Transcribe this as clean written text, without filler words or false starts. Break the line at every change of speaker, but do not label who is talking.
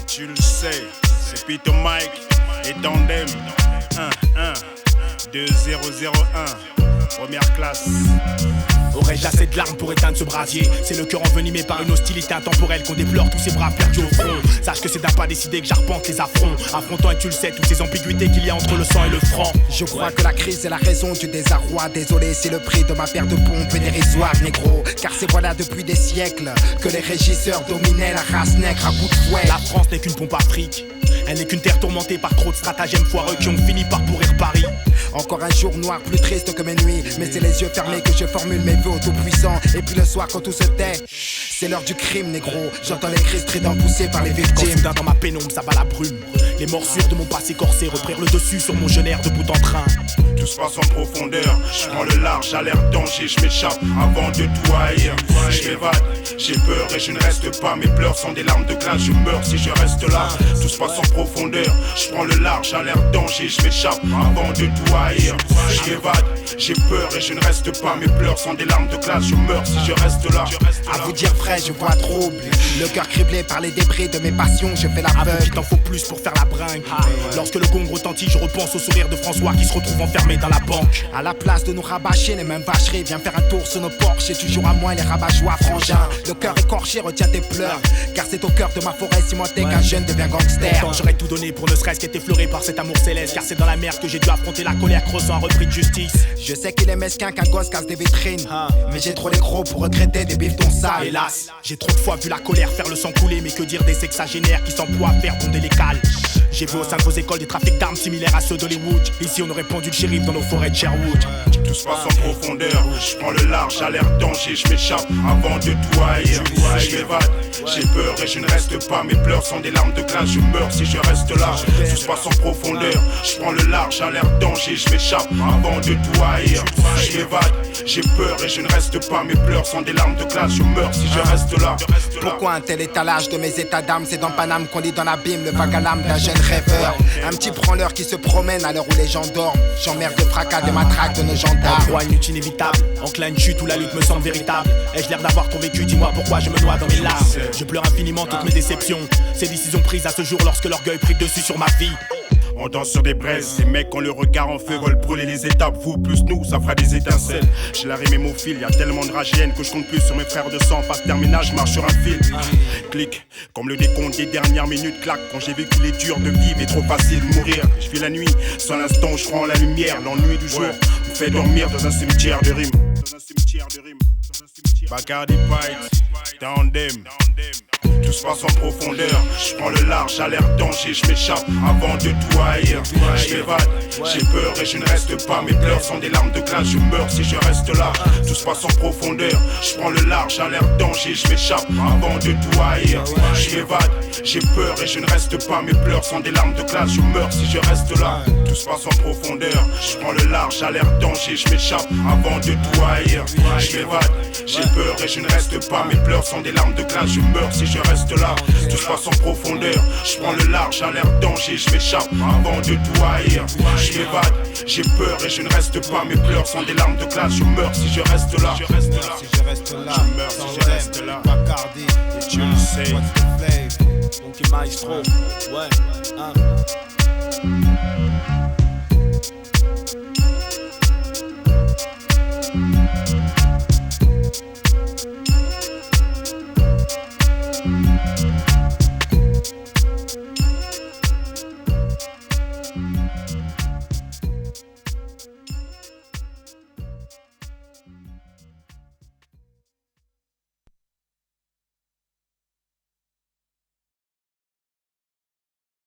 Tu le sais, c'est Peter Mike et Tandem. 1-1-2-0-0-1, première classe.
Aurais-je assez de larmes pour éteindre ce brasier? C'est le cœur envenimé par une hostilité intemporelle qu'on déplore tous ces braves perdus au front. Sache que c'est d'un pas décidé que j'arpente les affronts, affrontant et tu le sais toutes ces ambiguïtés qu'il y a entre le sang et le franc.
Je crois que la crise est la raison du désarroi. Désolé, c'est le prix de ma paire de pompes dérisoire, négro. Car c'est voilà depuis des siècles que les régisseurs dominaient la race nègre à bout de fouet.
La France n'est qu'une pompe à fric. Elle n'est qu'une terre tourmentée par trop de stratagèmes foireux qui ont fini par pourrir Paris.
Encore un jour noir plus triste que mes nuits, mais c'est les yeux fermés que je formule mes vœux au tout-puissant. Et puis le soir quand tout se tait, c'est l'heure du crime, négro. J'entends les cris stridents poussés par les victimes.
Quand soudain dans ma pénombre ça bat la brume, les morsures de mon passé corsé reprirent le dessus sur mon jeune air de bout en train.
Tout se passe en profondeur, je prends le large, alerte danger, je m'échappe avant de tout haïr. Je m'évade, j'ai peur et je ne reste pas. Mes pleurs sont des larmes de glace, je meurs si je reste là. Tout se passe en profondeur, je prends le large, alerte danger, je m'échappe avant de tout haïr. Je m'évade, j'ai peur et je ne reste pas. Mes pleurs sont des larmes de glace, je meurs si je reste là.
À vous dire vrai, je vois trouble. Le cœur criblé par les débris de mes passions, je fais la peur.
Il t'en faut plus pour faire la bringue. Lorsque le gong retentit, je repense au sourire de François qui se retrouve enfermé dans la banque.
À la place de nous rabâcher les mêmes vacheries, viens faire un tour sur nos porches et tu joueras moins les rabat-joie frangins. Le cœur écorché retient tes pleurs, car c'est au cœur de ma forêt cimentée qu'un jeune devient gangster.
Pourtant j'aurais tout donné pour ne serait-ce qu'être effleuré par cet amour céleste, car c'est dans la mer que j'ai dû affronter la colère creusant un repris de justice.
Je sais qu'il est mesquin qu'un gosse casse des vitrines, mais j'ai trop les crocs pour regretter des bifetons sales.
Hélas, j'ai trop de fois vu la colère faire le sang couler, mais que dire des sexagénaires qui s'emploient à faire bonder les cales. J'ai vu au sein de vos écoles des trafics d'armes similaires à ceux d'Hollywood. Ici on aurait pendu le shérif dans nos forêts de Sherwood.
Tout se passe en profondeur, je prends le large, alerte danger, je m'échappe avant de tout haïr. Je m'évade, j'ai peur et je ne reste pas. Mes pleurs sont des larmes de glace, je meurs si je reste là. Tout se passe en profondeur, je prends le large, alerte danger, je m'échappe avant de tout haïr. Je m'évade, j'ai peur et je ne reste pas. Mes pleurs sont des larmes de glace, je meurs si je reste là.
Pourquoi un tel étalage de mes états d'âme? C'est dans Paname qu'on lit dans l'abîme le vague à l'âme d'un jeune rêveur. Un petit branleur qui se promène à l'heure où les gens dorment. J'emmerde de fracas, de matraques de nos gendarmes.
En droit, une lutte inévitable, enclin une chute où la lutte me semble véritable. Ai-je l'air d'avoir trop vécu? Dis-moi pourquoi je me noie dans mes larmes. Je pleure infiniment toutes mes déceptions, ces décisions prises à ce jour lorsque l'orgueil prit dessus sur ma vie.
On danse sur des braises, ces mecs ont le regard en feu, veulent brûler les étapes. Vous plus nous, ça fera des étincelles. J'ai la rime hémophile, y'a tellement de rage et haine que je compte plus sur mes frères de sang. Phase terminale, je marche sur un fil. Clic, comme le décompte des dernières minutes, claque. Quand j'ai vu qu'il est dur de vivre et trop facile de mourir. Je vis la nuit, sans l'instant je prends la lumière. L'ennui du jour me fait dormir dans un cimetière de rimes. Bacardi Fight, Tandem. Tout se passe en profondeur, je prends le large, alerte danger, je m'échappe avant de tout haïr. Je m'évade, j'ai peur et je ne reste pas. Mes pleurs sont des larmes de glace, je meurs si je reste là. Tout se passe en profondeur, je prends le large, alerte danger, je m'échappe avant de tout haïr. Je m'évade, j'ai peur et je ne reste pas. Mes pleurs sont des larmes de glace, je meurs si je reste là. Tout se passe en profondeur, je prends le large, alerte danger, je m'échappe avant de tout haïr. Je m'évade, j'ai peur et je ne reste pas. Mes pleurs sont des larmes de glace, je meurs si je reste là. Tout se passe en profondeur, je prends le large, alerte danger, je m'échappe avant de tout haïr. Je m'évade, j'ai peur et je ne reste pas. Mes pleurs sont des larmes de glace, je meurs si je reste là.
Si je reste là,
je meurs si je reste là.
Bacardi,
et tu le sais.
What's the flavor? Funky Maestro, ouais,